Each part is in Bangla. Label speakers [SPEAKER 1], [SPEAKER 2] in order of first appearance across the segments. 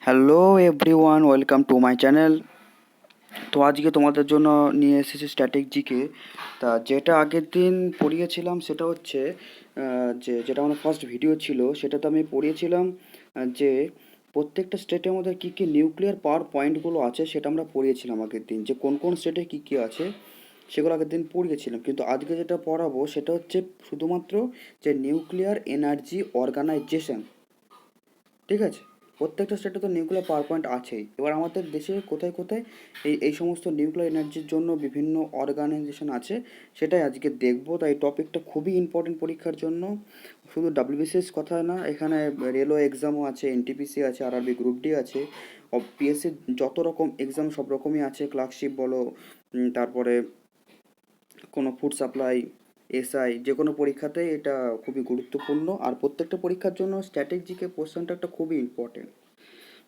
[SPEAKER 1] Hello everyone, welcome to my channel. তো আজকে তোমাদের জন্য নিয়ে এসেছি স্ট্যাটিক জিকে। তা যেটা আগের দিন পড়িয়েছিলাম সেটা হচ্ছে যেটা আমার ফার্স্ট ভিডিও ছিল সেটাতে আমি পড়িয়েছিলাম যে প্রত্যেকটা স্টেটের মধ্যে কী কী নিউক্লিয়ার পাওয়ার পয়েন্টগুলো আছে সেটা আমরা পড়িয়েছিলাম আগের দিন, যে কোন কোন স্টেটে কী কী আছে সেগুলো আগের দিন পড়িয়েছিলাম। কিন্তু আজকে যেটা পড়াবো সেটা হচ্ছে শুধুমাত্র যে নিউক্লিয়ার এনার্জি অর্গানাইজেশন। ঠিক আছে, প্রত্যেকটা স্টেটে তো নিউক্লিয়ার পাওয়ার পয়েন্ট আছেই। এবার আমাদের দেশে কোথায় কোথায় এই সমস্ত নিউক্লিয়ার এনার্জির জন্য বিভিন্ন অর্গানাইজেশন আছে সেটাই আজকে দেখবো। তাই টপিকটা খুবই ইম্পর্টেন্ট পরীক্ষার জন্য। শুধু ডাব্লিউবিসিএস কথা না, এখানে রেলওয়ে এক্সামও আছে, এনটিপিসি আছে, আরআরবি গ্রুপ ডি আছে, পিএসসি যত রকম এক্সাম সব রকমই আছে, ক্লার্কশিপ বলো, তারপরে কোনো ফুড সাপ্লাই, এসআই, যে কোনো পরীক্ষাতেই এটা খুবই গুরুত্বপূর্ণ। আর প্রত্যেকটা পরীক্ষার জন্য স্ট্যাটিক জিকে কোশ্চেনটা একটা খুবই ইম্পর্টেন্ট।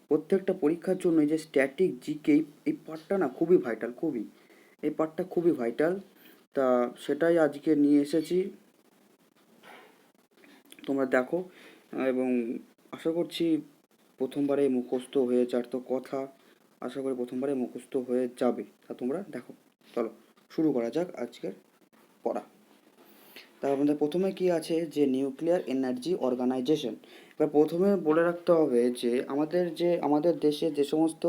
[SPEAKER 1] প্রত্যেকটা পরীক্ষার জন্য এই যে স্ট্যাটিক জিকে, এই পার্টটা না খুবই ভাইটাল, খুবই, এই পার্টটা খুবই ভাইটাল। তা সেটাই আজকে নিয়ে এসেছি, তোমরা দেখো। এবং আশা করছি প্রথমবারে মুখস্থ হয়ে যার তো কথা, আশা করি প্রথমবারে মুখস্থ হয়ে যাবে। তা তোমরা দেখো, চলো শুরু করা যাক আজকের পড়া। তার মধ্যে প্রথমে কি আছে, যে নিউক্লিয়ার এনার্জি অর্গানাইজেশন। এবার প্রথমে বলে রাখতে হবে যে আমাদের দেশে যে সমস্ত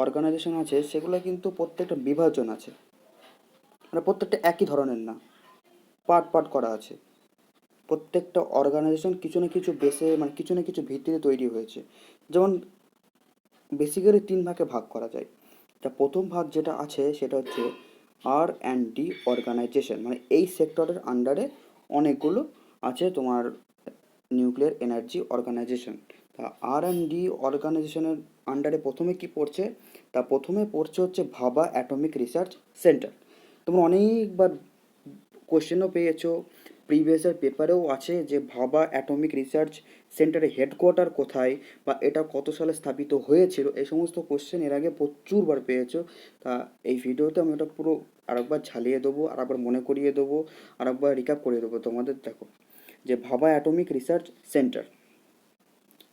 [SPEAKER 1] অর্গানাইজেশন আছে সেগুলো কিন্তু প্রত্যেকটা বিভাজন আছে, মানে প্রত্যেকটা একই ধরনের না, পার্ট পার্ট করা আছে। প্রত্যেকটা অর্গানাইজেশন কিছু না কিছু বেসে, মানে কিছু না কিছু ভিত্তিতে তৈরি হয়েছে। যেমন বেসিক্যালি তিন ভাগে ভাগ করা যায়। তা প্রথম ভাগ যেটা আছে সেটা হচ্ছে R&D অর্গানাইজেশন, মানে এই সেক্টরের আন্ডারে অনেকগুলো আছে তোমার নিউক্লিয়ার এনার্জি অর্গানাইজেশন। তা R&D অর্গানাইজেশনের আন্ডারে প্রথমে কি পড়ছে, তা প্রথমে পড়ছে হচ্ছে ভাবা অ্যাটমিক রিসার্চ সেন্টার। তোমরা অনেকবার কোশ্চেনও পেয়েছো, প্রিভিয়াসের পেপারেও আছে যে ভাবা অ্যাটমিক রিসার্চ সেন্টারের হেডকোয়ার্টার কোথায় বা এটা কত সালে স্থাপিত হয়েছিল, এই সমস্ত কোশ্চেন এর আগে প্রচুরবার পেয়েছো। তা এই ভিডিওতে আমি ওটা পুরো আরেকবার ঝালিয়ে দেবো, আরেকবার মনে করিয়ে দেবো, আরেকবার রিক্যাপ করিয়ে দেবো তোমাদের। দেখো, যে ভাবা অ্যাটমিক রিসার্চ সেন্টার,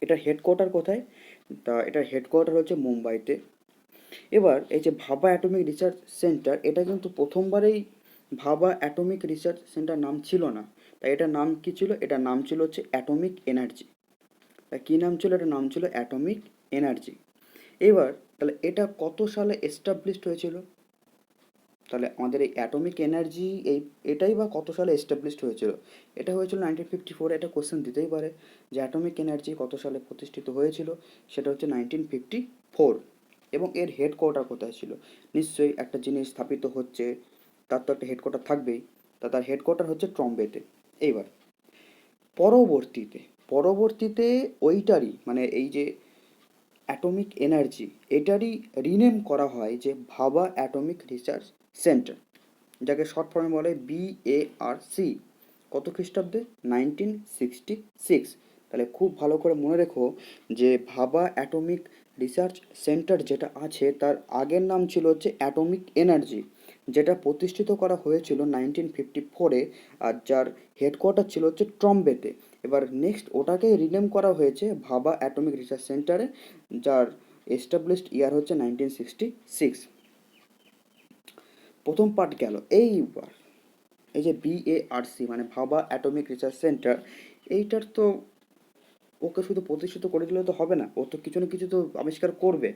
[SPEAKER 1] এটার হেডকোয়ার্টার কোথায়, তা এটার হেডকোয়ার্টার হচ্ছে মুম্বাইতে। এবার এই যে ভাবা অ্যাটমিক রিসার্চ সেন্টার, এটা কিন্তু প্রথমবারেই ভাবা অ্যাটমিক রিসার্চ সেন্টার নাম ছিল না। তাই এটার নাম কি ছিল, এটার নাম ছিল হচ্ছে অ্যাটমিক এনার্জি। তা কী নাম ছিল, এটার নাম ছিল অ্যাটমিক এনার্জি। এবার তাহলে এটা কত সালে এস্টাবলিশড হয়েছিল, তাহলে আমাদের এই অ্যাটমিক এনার্জি এটাই বা কত সালে এস্টাবলিশড হয়েছিল। এটা হয়েছিল 1954। এটা কোশ্চেন দিতেই পারে যে অ্যাটমিক এনার্জি কত সালে প্রতিষ্ঠিত হয়েছিল, সেটা হচ্ছে 1954। এবং এর হেডকোয়ার্টার কোথায় ছিল, নিশ্চয়ই একটা জিনিস স্থাপিত হচ্ছে তার তো একটা হেডকোয়ার্টার থাকবেই, তার হেডকোয়ার্টার হচ্ছে ট্রম্বেতে। এইবার পরবর্তীতে পরবর্তীতে ওইটারই, মানে এই যে অ্যাটমিক এনার্জি, এটারই রিনেম করা হয় যে ভাবা অ্যাটমিক রিসার্চ সেন্টার, যাকে শর্ট ফর্মে বলে BARC। কত খ্রিস্টাব্দে, 1966। তাহলে খুব ভালো করে মনে রেখো যে ভাবা অ্যাটমিক রিসার্চ সেন্টার যেটা আছে তার আগের নাম ছিল হচ্ছে অ্যাটমিক এনার্জি, যেটা প্রতিষ্ঠিত করা হয়েছিল 1954-এ, আর যার হেডকোয়ার্টার ছিল হচ্ছে ট্রম্বেতে। এবার নেক্সট ওটাকে রিনেম করা হয়েছে ভাবা অ্যাটমিক রিসার্চ সেন্টারে, যার এস্টাবলিশড ইয়ার হচ্ছে 1966। প্রথম পার্ট গেল। এইবার এই যে BARC মানে ভাবা অ্যাটমিক রিসার্চ সেন্টার, এইটার তো ওকে শুধু প্রতিষ্ঠিত করে দিলে তো হবে না, ও তো কিছু না কিছু তো আবিষ্কার করবে।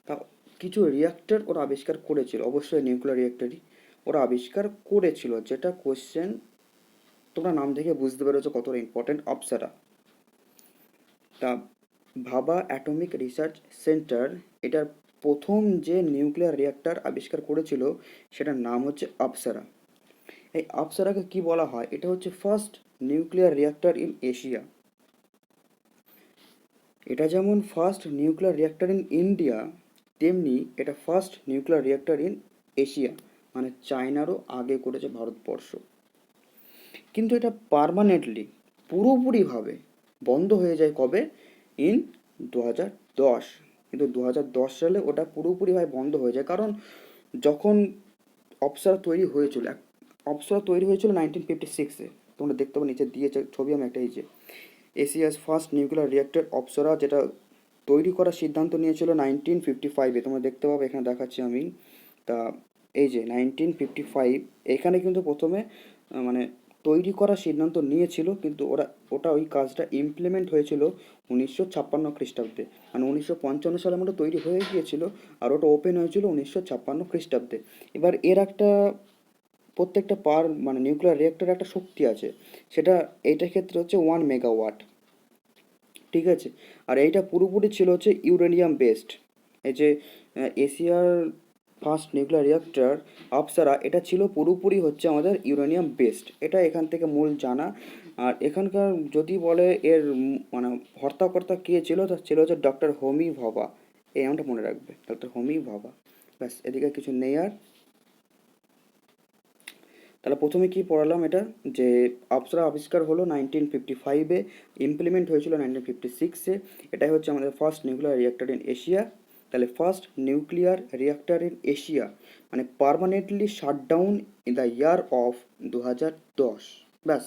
[SPEAKER 1] তা কিছু রিয়াক্টর ওরা আবিষ্কার করেছিল, অবশ্যই নিউক্লিয়ার রিয়াক্টরই ওরা আবিষ্কার করেছিল, যেটা কোশ্চেন তোমরা নাম দেখে বুঝতে পেরেছো কতটা ইম্পর্টেন্ট, অপসারা। তা ভাবা অ্যাটমিক রিসার্চ সেন্টার, এটার প্রথম যে নিউক্লিয়ার রিয়াক্টর আবিষ্কার করেছিল সেটার নাম হচ্ছে অপসারা। এই অপসারাকে কি বলা হয়, এটা হচ্ছে first nuclear reactor in Asia. এটা যেমন first nuclear reactor in India, তেমনি এটা first nuclear reactor in Asia, মানে চায়নারও আগে করেছে ভারতবর্ষ। কিন্তু এটা পার্মানেন্টলি, পুরোপুরিভাবে বন্ধ হয়ে যায় কবে, ইন 2010। কিন্তু 2010 সালে ওটা পুরোপুরিভাবে বন্ধ হয়ে যায়, কারণ যখন অপসারা তৈরি হয়েছিল, অপসারা তৈরি হয়েছিল 1956-এ। তোমরা দেখতে পাবো নিচে দিয়েছে ছবি, আমি একটা, এই যে Asia's first nuclear reactor Apsara, যেটা তৈরি করার সিদ্ধান্ত নিয়েছিল 1955-এ। তোমরা দেখতে পাবে, এখানে দেখাচ্ছি আমি। তা এই যে 1955, এখানে কিন্তু প্রথমে মানে তৈরি করার সিদ্ধান্ত নিয়েছিল, কিন্তু ওটা ওই কাজটা ইমপ্লিমেন্ট হয়েছিল 1956 খ্রিস্টাব্দে। মানে 1955 সালের মধ্যে তৈরি হয়ে গিয়েছিল, আর ওটা ওপেন হয়েছিল 1956 খ্রিস্টাব্দে। এবার এর একটা প্রত্যেকটা মানে নিউক্লিয়ার রিয়েক্টরের একটা শক্তি আছে, সেটা এইটার ক্ষেত্রে হচ্ছে 1 মেগাওয়াট। ঠিক আছে। আর এইটা পুরোপুরি ছিল হচ্ছে ইউরেনিয়াম বেসড। এই যে এশিয়ার ফার্স্ট নিউক্লিয়ার রিয়াক্টর আপসারা, এটা ছিল পুরোপুরি হচ্ছে আমাদের ইউরেনিয়াম বেসড। এটা এখান থেকে মূল জানা। আর এখানকার যদি বলে এর মানে হর্তাকর্তা কে ছিল, তা ছিল হচ্ছে ডক্টর হোমি ভাবা। এই নামটা মনে রাখবে, ডক্টর হোমি ভাবা। ব্যাস, এদিকে কিছু নেই আর। তাহলে প্রথমে কি পড়ালাম, এটা যে আপসরা আবিষ্কার হলো 1955-এ, ইমপ্লিমেন্ট হয়েছিল 1956-এ। এটাই হচ্ছে আমাদের first nuclear reactor in Asia. তাহলে first nuclear reactor in Asia মানে permanently shutdown in the year of 2010। ব্যাস,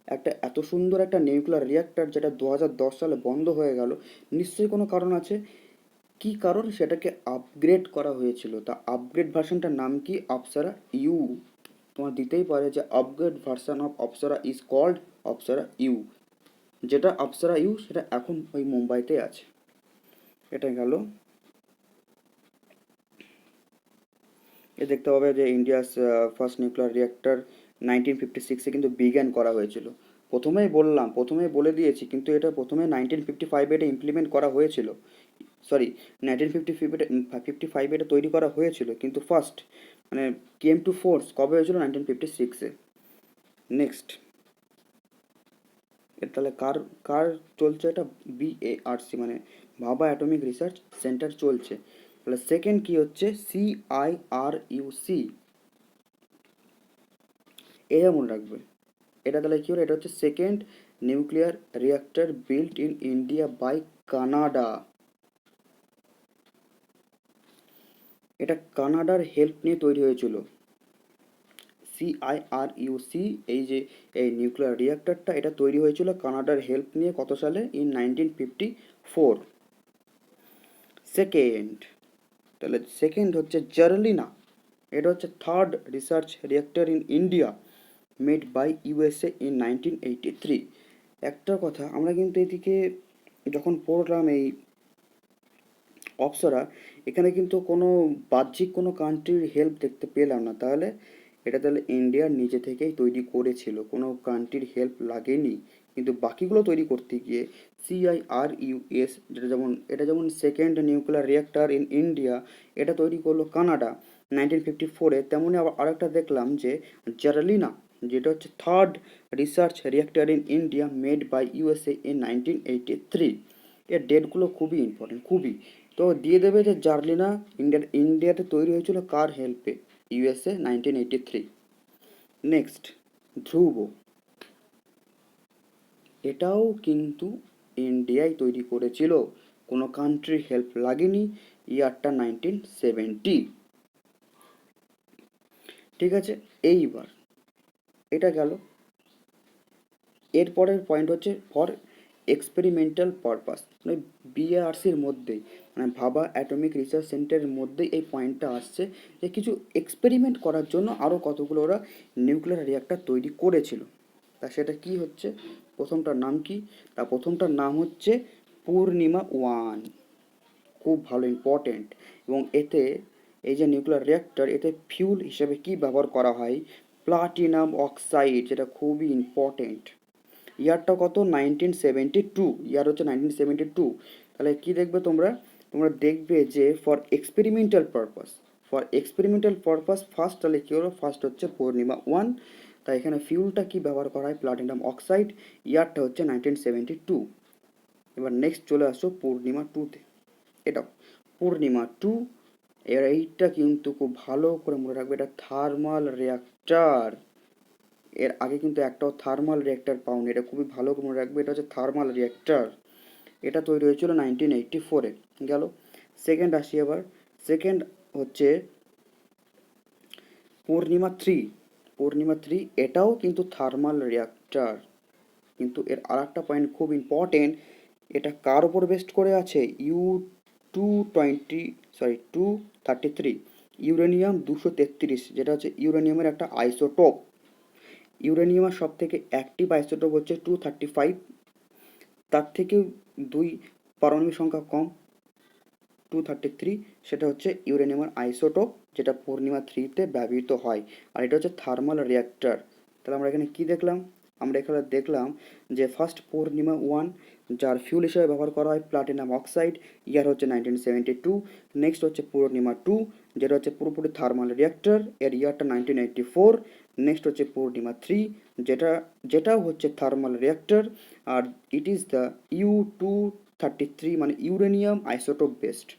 [SPEAKER 1] একটা এত সুন্দর একটা নিউক্লিয়ার রিয়াক্টর যেটা 2010 সালে বন্ধ হয়ে গেল, নিশ্চয়ই কোনো কারণ আছে। কি কারণ? সেটাকে আপগ্রেড করা হয়েছিল। তা আপগ্রেড ভার্সনটার নাম কি? অপ্সরা ইউ। তোমার দিতেই পারে যে upgrade version of Apsara is called Apsara U. যেটা অপ্সরা ইউ সেটা এখন ওই মুম্বাইতে আছে। এটা গেল। এ দেখতে পাবে যে ইন্ডিয়াস ফার্স্ট নিউক্লিয়ার রিয়েক্টর 1956-এ কিন্তু বিজ্ঞান করা হয়েছিল। প্রথমেই বলে দিয়েছি, কিন্তু এটা প্রথমে 1955-এ এটা ইমপ্লিমেন্ট করা হয়েছিল। সরি, 1955-এ এটা তৈরি করা হয়েছিল, কিন্তু ফার্স্ট মানে কেম টু ফোর্স কবে হয়েছিল? 1956-এ। নেক্সট, তাহলে কার কার চলছে এটা? BARC মানে ভাবা অ্যাটমিক রিসার্চ সেন্টার চলছে। তাহলে সেকেন্ড কি হচ্ছে? CIRUC। এটা মনে রাখবে। এটা তাহলে কি হলো? এটা হচ্ছে second nuclear reactor built in India by Canada. এটা কানাডার হেল্প নিয়ে তৈরি হয়েছিল। CIRUC, এই যে এই নিউক্লিয়ার রিয়াক্টরটা, এটা তৈরি হয়েছিল কানাডার হেল্প নিয়ে। কত সালে? ইন 1954। সেকেন্ড, তাহলে সেকেন্ড হচ্ছে জার্লিনা। এটা হচ্ছে third research reactor in India made by USA in 1983। একটা কথা, আমরা কিন্তু এদিকে যখন পড়লাম এই অপ্সরা, এখানে কিন্তু কোনো বাহ্যিক কোনো কান্ট্রির হেল্প দেখতে পেলাম না। তাহলে এটা তাহলে ইন্ডিয়ার নিজে থেকেই তৈরি করেছিল, কোনো কান্ট্রির হেল্প লাগেনি। কিন্তু বাকিগুলো তৈরি করতে গিয়ে CIRUS, এটা যেমন second nuclear reactor in India, এটা তৈরি করলো কানাডা 1954-এ। তেমনই আবার আরেকটা দেখলাম যে জার্লিনা, যেটা হচ্ছে third research reactor in India made by USA in 1983। এর ডেটগুলো খুবই ইম্পর্টেন্ট, খুবই। তো দিয়ে দেবে যে জার্লিনা ইন্ডিয়াতে তৈরি হয়েছিল কার হেল্পে? USA 1983। নেক্সট, ধ্রুব। এটাও কিন্তু ইন্ডিয়ায় তৈরি করেছিল, কোনো কান্ট্রির হেল্প লাগেনি। ইয়ারটা 1970। ঠিক আছে। এইবার এটা গেল। এরপরের পয়েন্ট হচ্ছে ফর এক্সপেরিমেন্টাল পারপাস, মানে BARCর মধ্যেই, মানে ভাবা অ্যাটমিক রিসার্চ সেন্টারের মধ্যেই এই পয়েন্টটা আসছে যে কিছু এক্সপেরিমেন্ট করার জন্য আরও কতগুলো ওরা নিউক্লিয়ার রিয়াক্টর তৈরি করেছিল। তা সেটা কি হচ্ছে? প্রথমটার নাম কি? তা প্রথমটার নাম হচ্ছে পূর্ণিমা 1। খুব ভালো, ইম্পর্টেন্ট। এবং এতে এই যে নিউক্লিয়ার রিয়াক্টর, এতে ফিউল হিসেবে কি ব্যবহার করা হয়? প্লাটিনাম অক্সাইড, যেটা খুবই ইম্পর্টেন্ট। ইয়ারটা কত? 1972। ইয়ার হচ্ছে 1972। তাহলে কি দেখবে তোমরা? তোমরা দেখবে যে ফর এক্সপেরিমেন্টাল পারপাস ফার্স্ট, তাহলে কী হলো? ফার্স্ট হচ্ছে পূর্ণিমা 1। তাই এখানে ফিউলটা কি ব্যবহার করা হয়? Platinum oxide. ইয়ারটা হচ্ছে 1972। এবার নেক্সট চলে আসো পূর্ণিমা 2-তে। এটাও পূর্ণিমা 2। এর এইটা কিন্তু খুব ভালো করে মনে রাখবে, এটা থার্মাল রিয়াক্টার। এর আগে কিন্তু একটাও থার্মাল রিয়াক্টার পাওনি, এটা খুবই ভালো করে মনে রাখবে, এটা হচ্ছে থার্মাল রিয়াক্টার। এটা তৈরি হয়েছিল 1984-এ। গেল। সেকেন্ড আসি এবার। সেকেন্ড হচ্ছে পূর্ণিমা 3। এটাও কিন্তু থার্মাল রিয়াক্টার, কিন্তু এর আর একটা পয়েন্ট খুব ইম্পর্টেন্ট, এটা কার ওপর বেস্ট করে আছে? ইউ-233 ইউরেনিয়াম 233, যেটা হচ্ছে ইউরেনিয়ামের একটা আইসোটোপ। ইউরেনিয়ামের সব থেকে অ্যাক্টিভ আইসোটোপ হচ্ছে 235, তার থেকেও 2 পারমাণবিক সংখ্যা কম 233, সেটা হচ্ছে ইউরেনিয়ামের আইসোটোপ, যেটা পূর্ণিমা 3-তে ব্যবহৃত হয়। আর এটা হচ্ছে থার্মাল রিঅ্যাক্টর। তাহলে আমরা এখানে কি দেখলাম? আমরা এখানে দেখলাম যে ফার্স্ট পূর্ণিমা 1, যার ফিউল হিসেবে ব্যবহার করা হয় প্লাটিনাম অক্সাইড, ইয়ার হচ্ছে 1972। নেক্সট হচ্ছে পূর্ণিমা 2, যেটা হচ্ছে পুরোপুরি থার্মাল রিঅ্যাক্টর, এর ইয়ারটা 1984। নেক্সট হচ্ছে পূর্ণিমা 3, যেটাও হচ্ছে থার্মাল রিঅ্যাক্টর, আর ইট ইজ দ্য ইউ-233 মানে ইউরেনিয়াম আইসোটোপ বেসড।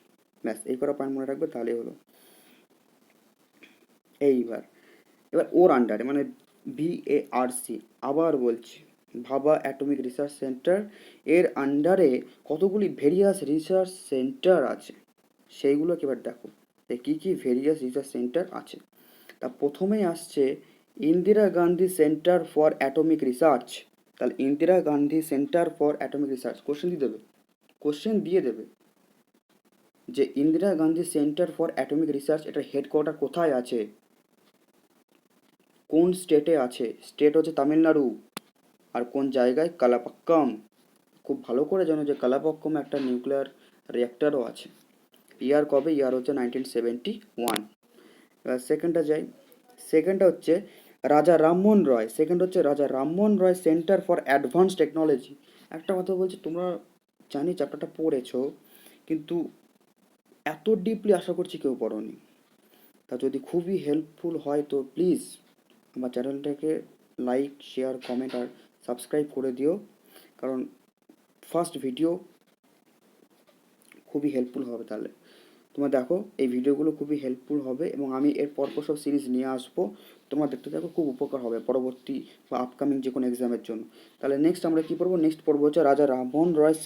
[SPEAKER 1] ব্যাস, এই কটা পয়েন্ট মনে রাখবে, তাহলেই হলো। এইবার এবার ওর আন্ডারে মানে VARC, আবার বলছি, ভাবা অ্যাটমিক রিসার্চ সেন্টার, এর আন্ডারে কতগুলি ভেরিয়াস রিসার্চ সেন্টার আছে, সেইগুলোকে এবার দেখো কী কী ভেরিয়াস রিসার্চ সেন্টার আছে। তা প্রথমেই আসছে Indira Gandhi centre for atomic research. তাহলে Indira Gandhi centre for atomic research question দিয়ে দেবে যে Indira Gandhi centre for atomic research এটার হেডকোয়ার্টার কোথায় আছে, কোন স্টেটে আছে? স্টেট হচ্ছে তামিলনাড়ু। আর কোন জায়গায়? কালাপাক্কাম। খুব ভালো করে জানো যে কালাপাক্কামে একটা নিউক্লিয়ার রিঅ্যাক্টরও আছে। ইয়ার কবে? ইয়ার হচ্ছে 1971। এবার সেকেন্ডটা যাই। সেকেন্ডটা হচ্ছে রাজা রামমোহন রয়। সেকেন্ড হচ্ছে রাজা রামমোহন রয় সেন্টার ফর অ্যাডভান্স টেকনোলজি। একটা কথা বলছি, তোমরা জানি চ্যাপ্টারটা পড়েছো, কিন্তু এত ডিপলি আশা করছি কেউ পড়োনি। তা যদি খুবই হেল্পফুল হয় তো প্লিজ আমার চ্যানেলটাকে লাইক, শেয়ার, কমেন্ট আর সাবস্ক্রাইব করে দিও, কারণ ফার্স্ট ভিডিও খুবই হেল্পফুল হবে। তাহলে তোমরা দেখো এই ভিডিওগুলো খুবই হেল্পফুল হবে, এবং আমি এর পরপর সব সিরিজ নিয়ে আসবো, তোমরা দেখতে থাকো, খুব উপকার হবে পরবর্তী বা আপকামিং যে কোনো এক্সামের জন্য। তাহলে নেক্সট আমরা কী পড়বো? নেক্সট পড়বো হচ্ছে রাজা রামমোহন রয়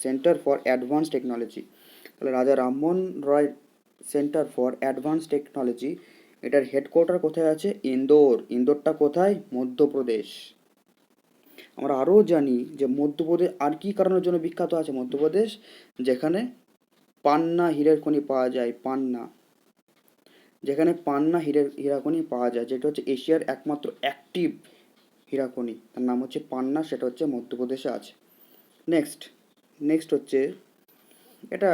[SPEAKER 1] সেন্টার ফর অ্যাডভান্স টেকনোলজি। তাহলে রাজা রামমোহন রয় সেন্টার ফর অ্যাডভান্স টেকনোলজি, এটার হেডকোয়ার্টার কোথায় আছে? ইন্দোর। ইন্দোরটা কোথায়? মধ্যপ্রদেশ। আমরা আরও জানি যে মধ্যপ্রদেশ আর কী কারণের জন্য বিখ্যাত আছে মধ্যপ্রদেশ? যেখানে পান্না হীরের খনি পাওয়া যায়, যেখানে পান্না হীরাখনি পাওয়া যায়, যেটা হচ্ছে এশিয়ার একমাত্র অ্যাক্টিভ হীরাখনি, তার নাম হচ্ছে পান্না, সেটা হচ্ছে মধ্যপ্রদেশে আছে। নেক্সট হচ্ছে এটা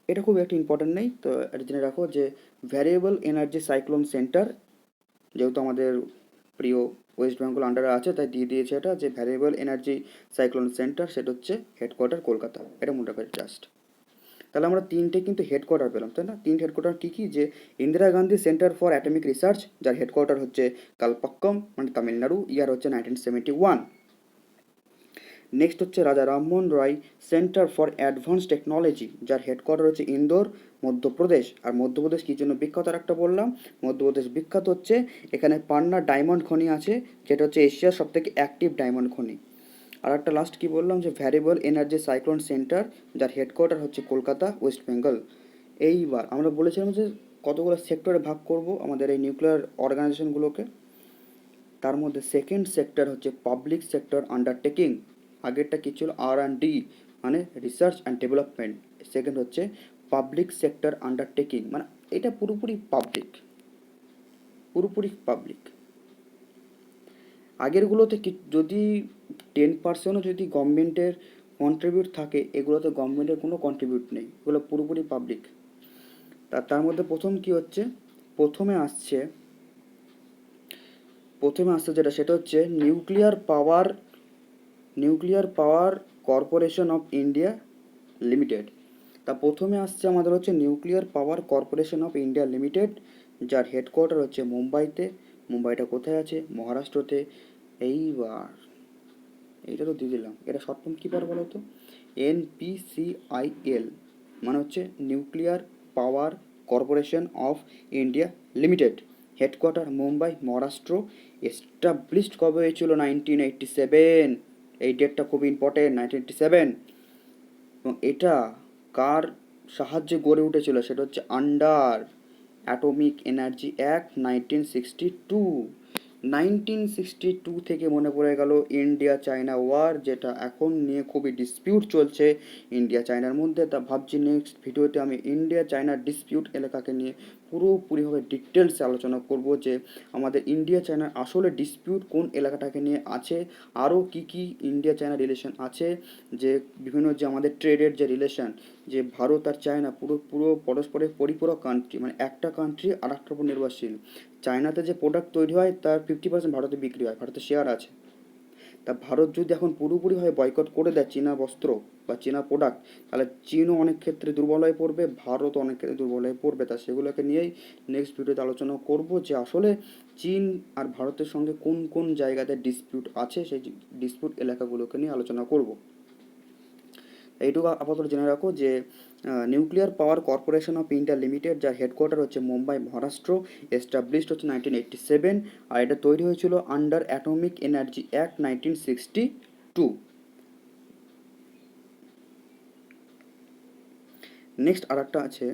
[SPEAKER 1] এটা খুব একটা ইম্পর্টেন্ট নেই, তো এটা জেনে রাখো যে ভ্যারিয়েবল এনার্জি সাইক্লোন সেন্টার, যেহেতু আমাদের প্রিয় ওয়েস্ট বেঙ্গল আন্ডারে আছে তাই দিয়ে দিয়েছে এটা, যে ভ্যারিয়েবল এনার্জি সাইক্লোন সেন্টার, সেটা হচ্ছে হেডকোয়ার্টার কলকাতা। এটা মনে রাখবে জাস্ট। তাহলে আমরা তিনটে কিন্তু হেডকোয়ার্টার পেলাম, তাই না? তিনটে হেডকোয়ার্টার কী কী? যে Indira Gandhi centre for atomic research, যার হেডকোয়ার্টার হচ্ছে কালপাক্কম মানে তামিলনাড়ু, ইয়ার হচ্ছে 1971। নেক্সট হচ্ছে রাজা Rammohan Roy centre for advance technology, যার হেডকোয়ার্টার হচ্ছে ইন্দোর, মধ্যপ্রদেশ। আর মধ্যপ্রদেশ কী জন্য বিখ্যাত আর একটা বললাম, মধ্যপ্রদেশ বিখ্যাত হচ্ছে এখানে পান্না ডায়মন্ড খনি আছে, যেটা হচ্ছে এশিয়ার সবথেকে অ্যাক্টিভ ডায়মন্ড খনি। আর একটা লাস্ট কি বললাম, যে ভ্যারিয়েবল এনার্জি সাইক্লোন সেন্টার, যার হেডকোয়ার্টার হচ্ছে কলকাতা, ওয়েস্ট বেঙ্গল। এইবার আমরা বলেছিলাম যে কতগুলো সেক্টরে ভাগ করব আমাদের এই নিউক্লিয়ার অর্গানাইজেশনগুলোকে। তার মধ্যে সেকেন্ড সেক্টর হচ্ছে পাবলিক সেক্টর আন্ডারটেকিং। আগেরটা কি ছিল? R&D মানে রিসার্চ অ্যান্ড ডেভেলপমেন্ট। সেকেন্ড হচ্ছে পাবলিক সেক্টর আন্ডারটেকিং, মানে এটা পুরোপুরি পাবলিক। আগেরগুলোতে যদি 10%ও যদি গভর্নমেন্টের কন্ট্রিবিউট থাকে, এগুলোতে গভর্নমেন্টের কোনো কন্ট্রিবিউট নেই, এগুলো পুরোপুরি পাবলিক। তার মধ্যে প্রথম কি হচ্ছে? প্রথমে আসছে যেটা, সেটা হচ্ছে nuclear power corporation of India limited. তা প্রথমে আসছে আমাদের হচ্ছে nuclear power corporation of India limited, যার হেডকোয়ার্টার হচ্ছে মুম্বাইতে। মুম্বাইটা কোথায় আছে? মহারাষ্ট্রতে। এইবার এইটা তো দিয়ে দিলাম, এটা শর্ট ফর্ম কী পারে বলো তো? NPCIL মানে হচ্ছে nuclear power corporation of India limited, headquarter Mumbai, Maharashtra. Established কবে হয়েছিল? 1987। এই ডেটটা খুব ইম্পর্টেন্ট, 1987। এবং এটা কার সাহায্যে গড়ে উঠেছিল? সেটা হচ্ছে আন্ডার অ্যাটমিক এনার্জি অ্যাক্ট 1962। 1962 থেকে মনে পড়ে গেল ইন্ডিয়া চায়না ওয়ার, যেটা এখন নিয়ে খুবই ডিসপিউট চলছে ইন্ডিয়া চায়নার মধ্যে। তা ভাবছি নেক্সট ভিডিওতে আমি ইন্ডিয়া চায়নার ডিসপিউট এলাকাকে নিয়ে পুরোপুরিভাবে ডিটেলসে আলোচনা করব, যে আমাদের ইন্ডিয়া চায়নার আসলে ডিসপিউট কোন এলাকাটাকে নিয়ে আছে, আরও কি কি ইন্ডিয়া চায়না রিলেশন আছে, যে বিভিন্ন যে আমাদের ট্রেডের যে রিলেশন, যে ভারত আর চায়না পুরো পুরো পরস্পরের পরিপূরক কান্ট্রি, মানে একটা কান্ট্রি আর একটার উপর নির্ভরশীল। চায়নাতে যে প্রোডাক্ট তৈরি হয় তার 50% ভারতে বিক্রি হয়, ভারতের শেয়ার আছে। তা ভারত যদি এখন পুরোপুরিভাবে বয়কট করে দেয় চীনা বস্ত্র বা চীনা প্রোডাক্ট, তাহলে চীনও অনেক ক্ষেত্রে দুর্বল হয়ে পড়বে, ভারতও অনেক ক্ষেত্রে দুর্বল হয়ে পড়বে। তা সেগুলোকে নিয়েই নেক্সট ভিডিওতে আলোচনা করব, যে আসলে চীন আর ভারতের সঙ্গে কোন কোন জায়গাতে ডিসপিউট আছে, সেই ডিসপিউট এলাকাগুলোকে নিয়ে আলোচনা করব। এইটুকু আপাতত জেনে রাখো যে nuclear power corporation of India limited, যার হেডকোয়ার্টার হচ্ছে মুম্বাই মহারাষ্ট্র, এস্টাবলিশড হচ্ছে 1987, আর এটা তৈরি হয়েছিল under atomic energy act 1962। Next আর একটা আছে,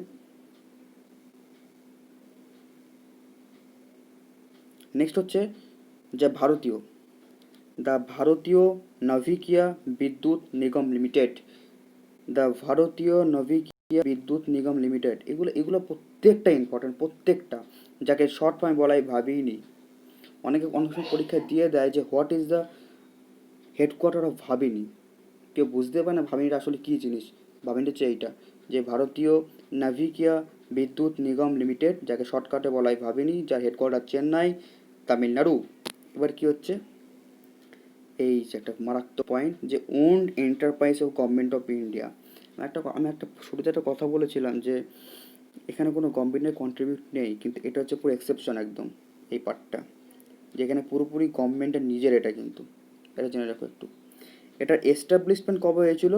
[SPEAKER 1] নেক্সট হচ্ছে যে ভারতীয়, দ্য ভারতীয় নাভিকিয়া বিদ্যুৎ নিগম লিমিটেড, দ্য ভারতীয় নাভিকিয়া বিদ্যুৎ নিগম লিমিটেড। এগুলো এগুলো প্রত্যেকটা ইম্পর্টেন্ট, প্রত্যেকটা, যাকে শর্ট ফর্মে বলাই ভাবিনি। অনেকে অনেক সময় পরীক্ষায় দিয়ে দেয় যে what is the headquarter of ভাবিনি, কেউ বুঝতে পারে না ভাবিনিটা আসলে কী জিনিস। ভাবিনিটা হচ্ছে এইটা, যে ভারতীয় নাভিকিয়া বিদ্যুৎ নিগম লিমিটেড, যাকে শর্টকাটে বলা হয় ভাবিনি, যার হেডকোয়ার্টার চেন্নাই, তামিলনাড়ু। এবার কি হচ্ছে, এই যে একটা মারাত্মক পয়েন্ট, যে owned enterprise of government of India. আমি একটা শুরুতে একটা কথা বলেছিলাম যে এখানে কোনো গভর্নমেন্টের কন্ট্রিবিউট নেই, কিন্তু এটা হচ্ছে পুরো এক্সেপশন একদম, এই পার্টটা, যেখানে পুরোপুরি গভর্নমেন্টের নিজের এটা, কিন্তু এটা জেনে রাখো একটু। এটার এস্টাবলিশমেন্ট কবে হয়েছিল?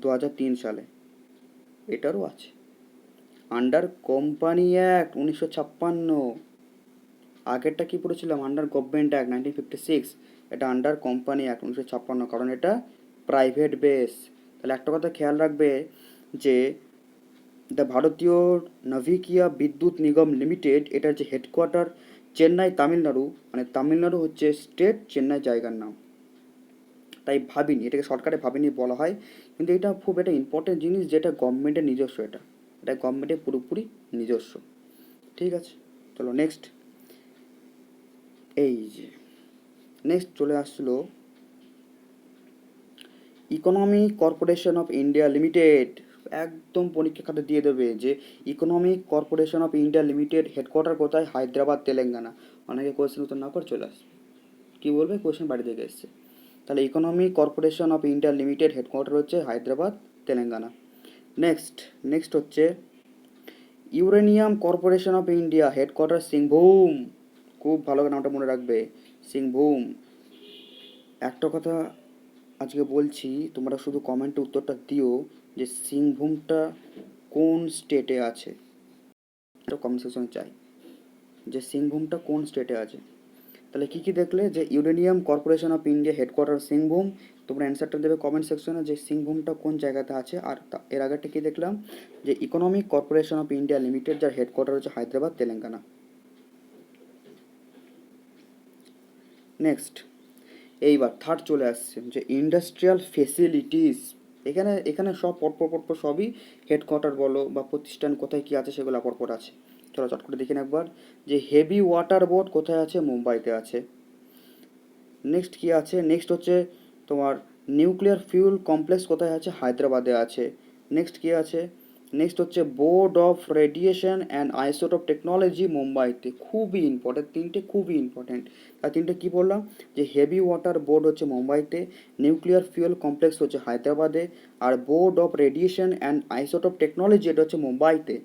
[SPEAKER 1] 2003 সালে। এটারও আছে আন্ডার কোম্পানি অ্যাক্ট 1956। আগেরটা কি পড়েছিলাম? Under government act 1956। এটা আন্ডার কোম্পানি অ্যাক্ট 1956, কারণ এটা প্রাইভেট বেস। তাহলে একটা কথা খেয়াল রাখবে, যে দ্য ভারতীয় নাভিকিয়া বিদ্যুৎ নিগম লিমিটেড, এটার যে হেডকোয়ার্টার চেন্নাই, তামিলনাড়ু, মানে তামিলনাড়ু হচ্ছে স্টেট, চেন্নাই জায়গার নাম। তাই ভাবিনি, এটাকে শর্টকাটে ভাবিনি বলা হয়, কিন্তু এটা খুব একটা ইম্পর্টেন্ট জিনিস, যেটা গভর্নমেন্টের নিজস্ব, এটা এটা গভর্নমেন্টের পুরোপুরি নিজস্ব। ঠিক আছে, চলো নেক্সট। এই যে নেক্সট চলে আসলো economic corporation of India limited. একদম পরীক্ষা খাতে দিয়ে দেবে যে economic corporation of India limited headquarter কোথায়? হায়দ্রাবাদ, তেলেঙ্গানা। অনেকে কোয়েশ্চেন উত্তর না করে চলে আসবে, কী বলবে? কোয়েশ্চেন বাড়ি থেকে এসছে। তাহলে economic corporation of India limited headquarter হচ্ছে হায়দ্রাবাদ, তেলেঙ্গানা। নেক্সট নেক্সট হচ্ছে uranium corporation of India, headquarter Singhbhum. খুব ভালো নামটা মনে রাখবে, সিংভূম। একটা কথা আজকে বলছি, তোমরা শুধু কমেন্টে উত্তরটা দিও যে সিংভূমটা কোন স্টেটে আছে। এটা কমেন্ট সেকশনে চাই, যে সিংভূমটা কোন স্টেটে আছে। তাহলে কী কী দেখলে? যে uranium corporation of India headquarter Singhbhum. তোমরা অ্যান্সারটা দেবে কমেন্ট সেকশনে, যে সিংভূমটা কোন জায়গাতে আছে। আর এর আগেরটা কী দেখলাম? যে economic corporation of India limited, যার হেডকোয়ার্টার হচ্ছে হায়দ্রাবাদ, তেলেঙ্গানা। নেক্সট, এইবার থার্ড চলে আসছে, যে ইন্ডাস্ট্রিয়াল ফেসিলিটিস। এখানে এখানে সব পরপর সবই হেডকোয়ার্টার বলো বা প্রতিষ্ঠান কোথায় কী আছে সেগুলো পরপর আছে। চলো চট করে দেখি না একবার, যে হেভি ওয়াটার বোর্ড কোথায় আছে? মুম্বাইতে আছে। নেক্সট কী আছে? নেক্সট হচ্ছে তোমার নিউক্লিয়ার ফিউল কমপ্লেক্স কোথায় আছে? হায়দ্রাবাদে আছে। নেক্সট কী আছে? নেক্সট হচ্ছে board of radiation and isotope technology, মুম্বাইতে। খুবই ইম্পর্টেন্ট, তিনটে খুবই ইম্পর্টেন্ট। আর তিনটে কী বললাম? যে হেভি ওয়াটার বোর্ড হচ্ছে মুম্বাইতে, নিউক্লিয়ার ফিউল কমপ্লেক্স হচ্ছে হায়দ্রাবাদে, আর board of radiation and isotope technology, এটা হচ্ছে মুম্বাইতে।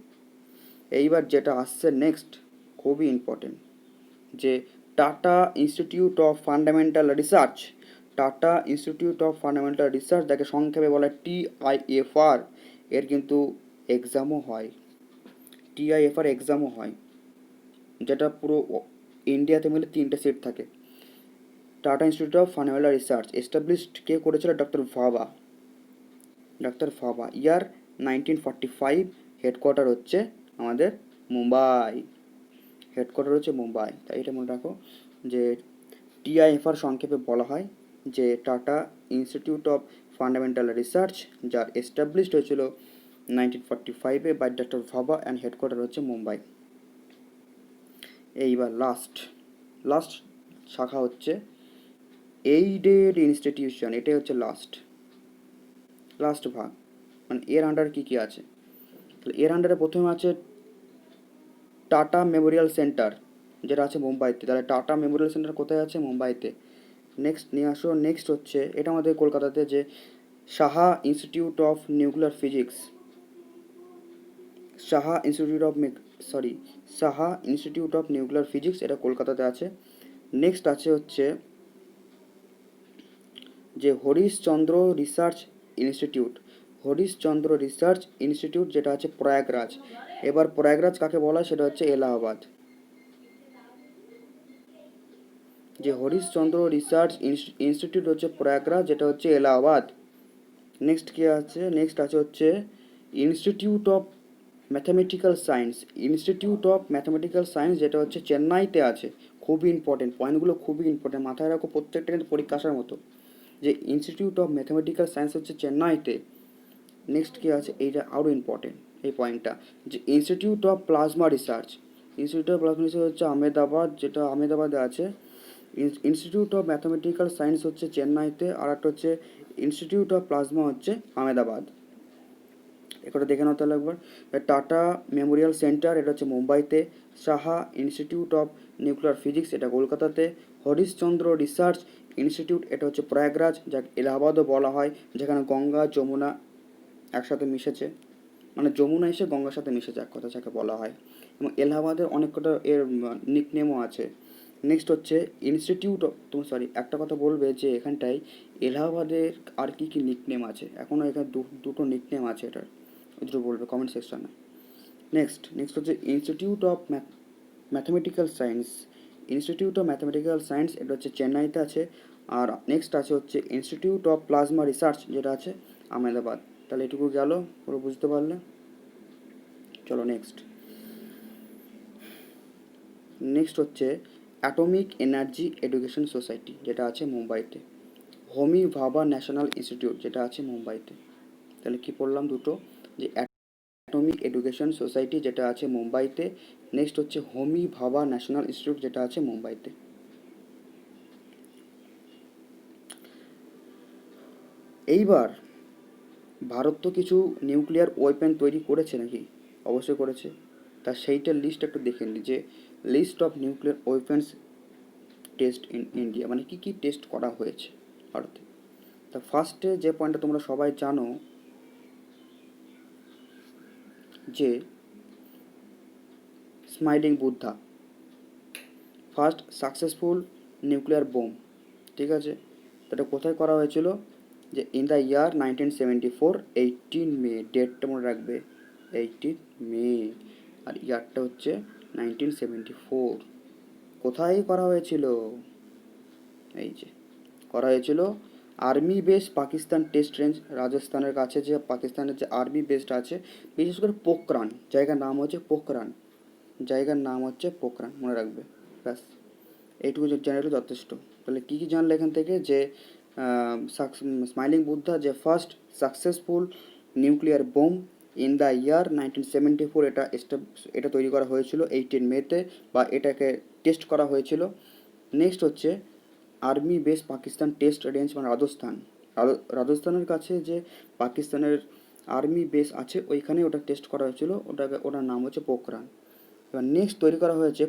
[SPEAKER 1] এইবার যেটা আসছে নেক্সট, খুবই ইম্পর্টেন্ট, যে tata institute of fundamental research. Tata institute of fundamental research, যাকে সংক্ষেপে বলা হয় TIFR। এর কিন্তু এক্সামও হয়, TIFR এক্সামও হয়, যেটা পুরো ইন্ডিয়াতে মিলে 3টে সিট থাকে। Tata institute of fundamental research established কে করেছিল? ডক্টর ভাবা, ডক্টর ভাবা। ইয়ার 1945। হেডকোয়ার্টার হচ্ছে আমাদের মুম্বাই, হেডকোয়ার্টার হচ্ছে মুম্বাই, তাই এটা মনে রাখো। যে টিআইএফআর সংক্ষেপে বলা হয়, যে tata institute of fundamental research, যার এস্টাবলিশড হয়েছিল 1945-এ বাই ডক্টর ভাবা অ্যান্ড হেডকোয়ার্টার হচ্ছে মুম্বাই। এইবার লাস্ট শাখা হচ্ছে এইডেড ইনস্টিটিউশন, এটাই হচ্ছে লাস্ট ভাগ, মানে এর আন্ডারে কী কী আছে। তাহলে এর আন্ডারে প্রথমে আছে টাটা মেমোরিয়াল সেন্টার, যেটা আছে মুম্বাইতে। তাহলে টাটা মেমোরিয়াল সেন্টার কোথায় আছে? মুম্বাইতে। নেক্সট নিয়ে আসো, নেক্সট হচ্ছে এটা আমাদের কলকাতাতে, যে Saha institute of nuclear physics, Saha institute of nuclear physics, এটা কলকাতাতে আছে। নেক্সট আছে হচ্ছে যে হরিশচন্দ্র রিসার্চ ইনস্টিটিউট, যেটা আছে প্রয়াগরাজ। এবার প্রয়াগরাজ কাকে বলা হয় সেটা হচ্ছে এলাহাবাদ। যে হরিশচন্দ্র রিসার্চ ইনস্টিটিউট হচ্ছে প্রয়াগরাজ, যেটা হচ্ছে এলাহাবাদ। নেক্সট কি আছে? নেক্সট আছে হচ্ছে ইনস্টিটিউট অফ ম্যাথামেটিক্যাল সায়েন্স, যেটা হচ্ছে চেন্নাইতে আছে। খুবই ইম্পর্টেন্ট, পয়েন্টগুলো খুবই ইম্পর্টেন্ট, মাথায় রাখো, প্রত্যেকটা কিন্তু পরীক্ষা আসার মতো। যে ইনস্টিটিউট অফ ম্যাথামেটিক্যাল সায়েন্স হচ্ছে চেন্নাইতে। নেক্সট কি আছে? এইটা আরও ইম্পর্টেন্ট এই পয়েন্টটা, যে ইনস্টিটিউট অফ প্লাজমা রিসার্চ হচ্ছে আহমেদাবাদ, যেটা আহমেদাবাদে আছে। ইনস্টিটিউট অফ ম্যাথামেটিক্যাল সায়েন্স হচ্ছে চেন্নাইতে, আর একটা হচ্ছে ইনস্টিটিউট অফ প্লাজমা হচ্ছে আহমেদাবাদ। এটা দেখে নাও তাহলে একবার। টাটা মেমোরিয়াল সেন্টার, এটা হচ্ছে মুম্বাইতে। Saha institute of nuclear physics, এটা কলকাতাতে। হরিশচন্দ্র রিসার্চ ইনস্টিটিউট, এটা হচ্ছে প্রয়াগরাজ, যা এলাহাবাদও বলা হয়, যেখানে গঙ্গা যমুনা একসাথে মিশেছে, মানে যমুনা এসে গঙ্গার সাথে মিশেছে, এক কথা যাকে বলা হয়। এবং এলাহাবাদের অনেক কটা এর নিকনেমও আছে। নেক্সট হচ্ছে একটা কথা বলবে যে এখানটায় এলাহাবাদের আর কি কি নিকনেম আছে। এখনও এখানে দুটো নিকনেম আছে এটার, দুটো বলবে কমেন্ট সেকশনে। নেক্সট হচ্ছে ম্যাথামেটিক্যাল সায়েন্স ম্যাথামেটিক্যাল সায়েন্স, এটা হচ্ছে চেন্নাইতে আছে। আর নেক্সট আছে হচ্ছে ইনস্টিটিউট অফ প্লাজমা রিসার্চ, যেটা আছে আহমেদাবাদ। তাহলে এটুকু গেল, পুরো বুঝতে পারলে। চলো নেক্সট হচ্ছে অ্যাটমিক এনার্জি এডুকেশন সোসাইটি, যেটা আছে মুম্বাইতে। হোমি ভাবা ন্যাশনাল ইনস্টিটিউট, যেটা আছে মুম্বাইতে। তাহলে কি পড়লাম? দুটো, যে অ্যাটমিক এডুকেশন সোসাইটি, যেটা আছে মুম্বাইতে। নেক্সট হচ্ছে হোমি ভাবা ন্যাশনাল ইনস্টিটিউট, যেটা আছে মুম্বাইতে। এইবার ভারত তো কিছু নিউক্লিয়ার ওয়েপেন তৈরি করেছে নাকি? অবশ্যই করেছে। তা সেইটার লিস্ট একটু দেখে নিই, যে list of nuclear weapons test in India, মানে কী কী টেস্ট করা হয়েছে ভারতে। তা ফার্স্টে যে পয়েন্টটা তোমরা সবাই জানো, যে smiling Buddha, first successful nuclear bomb, ঠিক আছে। এটা কোথায় করা হয়েছিল? যে ইন দ্য ইয়ার 1974, 18 মে, ডেটটা মনে রাখবে, 18 মে, আর ইয়ারটা হচ্ছে 1974। কোথায় করা হয়েছিল? এই যে করা হয়েছিল army base Pakistan test range, রাজস্থানের কাছে, যে পাকিস্তানের যে আর্মি বেসটা আছে, বিশেষ করে পোখরান, জায়গার নাম হচ্ছে পোখরান, মনে রাখবে। ব্যাস, এইটুকু জেনারেল যথেষ্ট। তাহলে কী কী জানলে এখান থেকে? যে স্মাইলিং বুদ্ধা যে first successful nuclear bomb in the ইয়ার 1974, এটা তৈরি করা হয়েছিল 18 মেতে, বা এটাকে টেস্ট করা হয়েছিল। নেক্সট হচ্ছে army base Pakistan test range, মানে রাজস্থানের কাছে যে পাকিস্তানের আর্মি বেস আছে, ওইখানে ওটা টেস্ট করা হয়েছিল, ওটার নাম হচ্ছে পোখরান। এবার নেক্সট তৈরি করা হয়েছে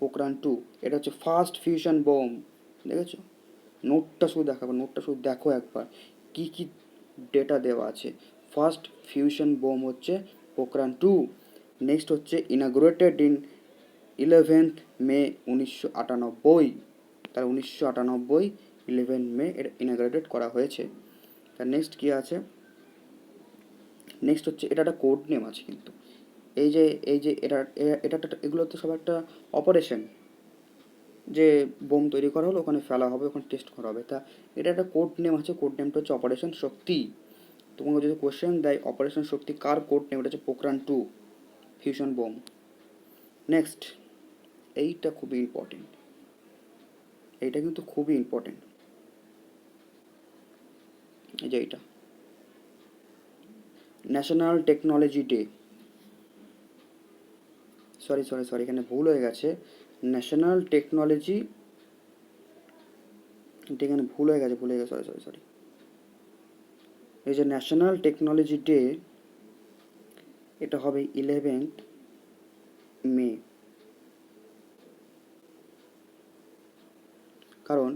[SPEAKER 1] পোখরান টু, এটা হচ্ছে ফার্স্ট ফিউশন বোম। দেখেছো? নোটটা শুধু দেখো একবার, কি কি ডেটা দেওয়া আছে। ফার্স্ট ফিউশন বোম হচ্ছে পোখরান টু। নেক্সট হচ্ছে ইনাগুরেটেড ইন 11 মে 1998, তার 1998 11 মে এটা ইনাগুরেটেড করা হয়েছে। তার নেক্সট কী আছে? নেক্সট হচ্ছে, এটা একটা কোড নেম আছে কিন্তু, এই যে এগুলো তো সব একটা অপারেশন, যে বোম তৈরি করা হলো, ওখানে ফেলা হবে, ওখানে টেস্ট করা হবে। তা এটা একটা কোড নেম আছে, কোড নেমটা হচ্ছে অপারেশন শক্তি। তোমাকে যদি কোশ্চেন দেয় অপারেশন শক্তি কার কোড নেম, এটা হচ্ছে Pokhran two fusion bomb. Next এইটা খুবই ইম্পর্টেন্ট, এইটা কিন্তু খুবই ইম্পর্টেন্ট। এই যে এইটা national technology day, sorry sorry sorry এখানে ভুল হয়ে গেছে, ন্যাশনাল টেকনোলজি, এটা এখানে ভুল হয়ে গেছে, সরি সরি সরি। এই যে ন্যাশনাল টেকনোলজি ডে, এটা হবে 11th মে। কারণ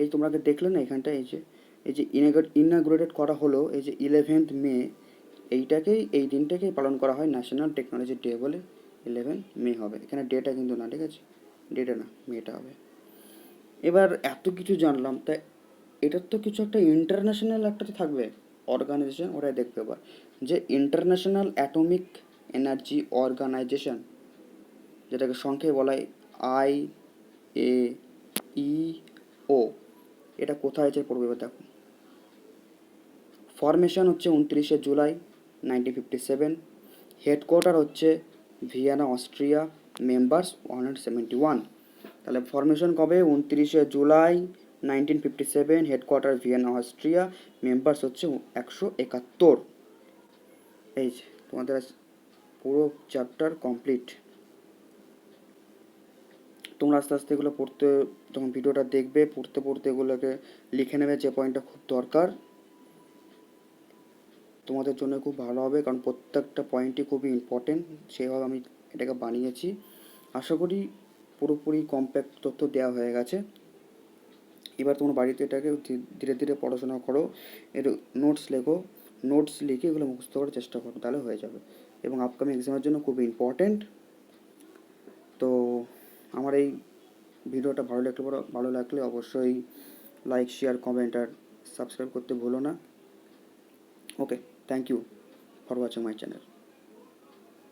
[SPEAKER 1] এই তোমরা দেখলে না এখানটা, এই যে ইনাগুরেটেড করা হলো এই যে 11th মে, এইটাকেই এই দিনটাকেই পালন করা হয় ন্যাশনাল টেকনোলজি ডে বলে। 11 মে হবে, এখানে ডেটা কিন্তু না, ঠিক আছে, ডেটা না, মেটা হবে। এবার এত কিছু জানলাম, তাই এটার তো কিছু একটা ইন্টারন্যাশনাল একটা তো থাকবে অর্গানাইজেশন, ওরাই দেখবে এবার যে ইন্টারন্যাশনাল অ্যাটমিক এনার্জি অর্গানাইজেশন, যেটাকে সংক্ষেপে বলা হয় IAEO, এটা কোথায় আছে পড়বে এবার দেখো। ফরমেশন হচ্ছে 29 জুলাই 1957, হেডকোয়ার্টার হচ্ছে ভিয়েনা অস্ট্রিয়া, মেম্বার্স 171। তাহলে ফরমেশন কবে? 29 July 1957, headquarter Vienna Austria, members হচ্ছে 171। এই যে তোমাদের পুরো চ্যাপ্টার কমপ্লিট। তোমরা আস্তে আস্তে এগুলো পড়তে, যখন ভিডিওটা দেখবে পড়তে পড়তে এগুলোকে লিখে নেবে, যে পয়েন্টটা খুব দরকার তোমাদের জন্য খুব ভালো হবে, কারণ প্রত্যেকটা পয়েন্টই খুবই ইম্পর্টেন্ট, সেভাবে আমি এটাকে বানিয়েছি। আশা করি পুরোপুরি কম্প্যাক্ট তথ্য দেওয়া হয়ে গেছে। এবার তোমার বাড়িতে এটাকে ধীরে ধীরে পড়াশোনা করো, এর নোটস লেখো, নোটস লিখে এগুলো মুখস্থ করার চেষ্টা করো, তাহলে হয়ে যাবে, এবং আপকামিং এক্সামের জন্য খুবই ইম্পর্টেন্ট। তো আমার এই ভিডিওটা ভালো লাগলে অবশ্যই লাইক, শেয়ার, কমেন্ট আর সাবস্ক্রাইব করতে ভুলো না। Okay, thank you for watching my channel.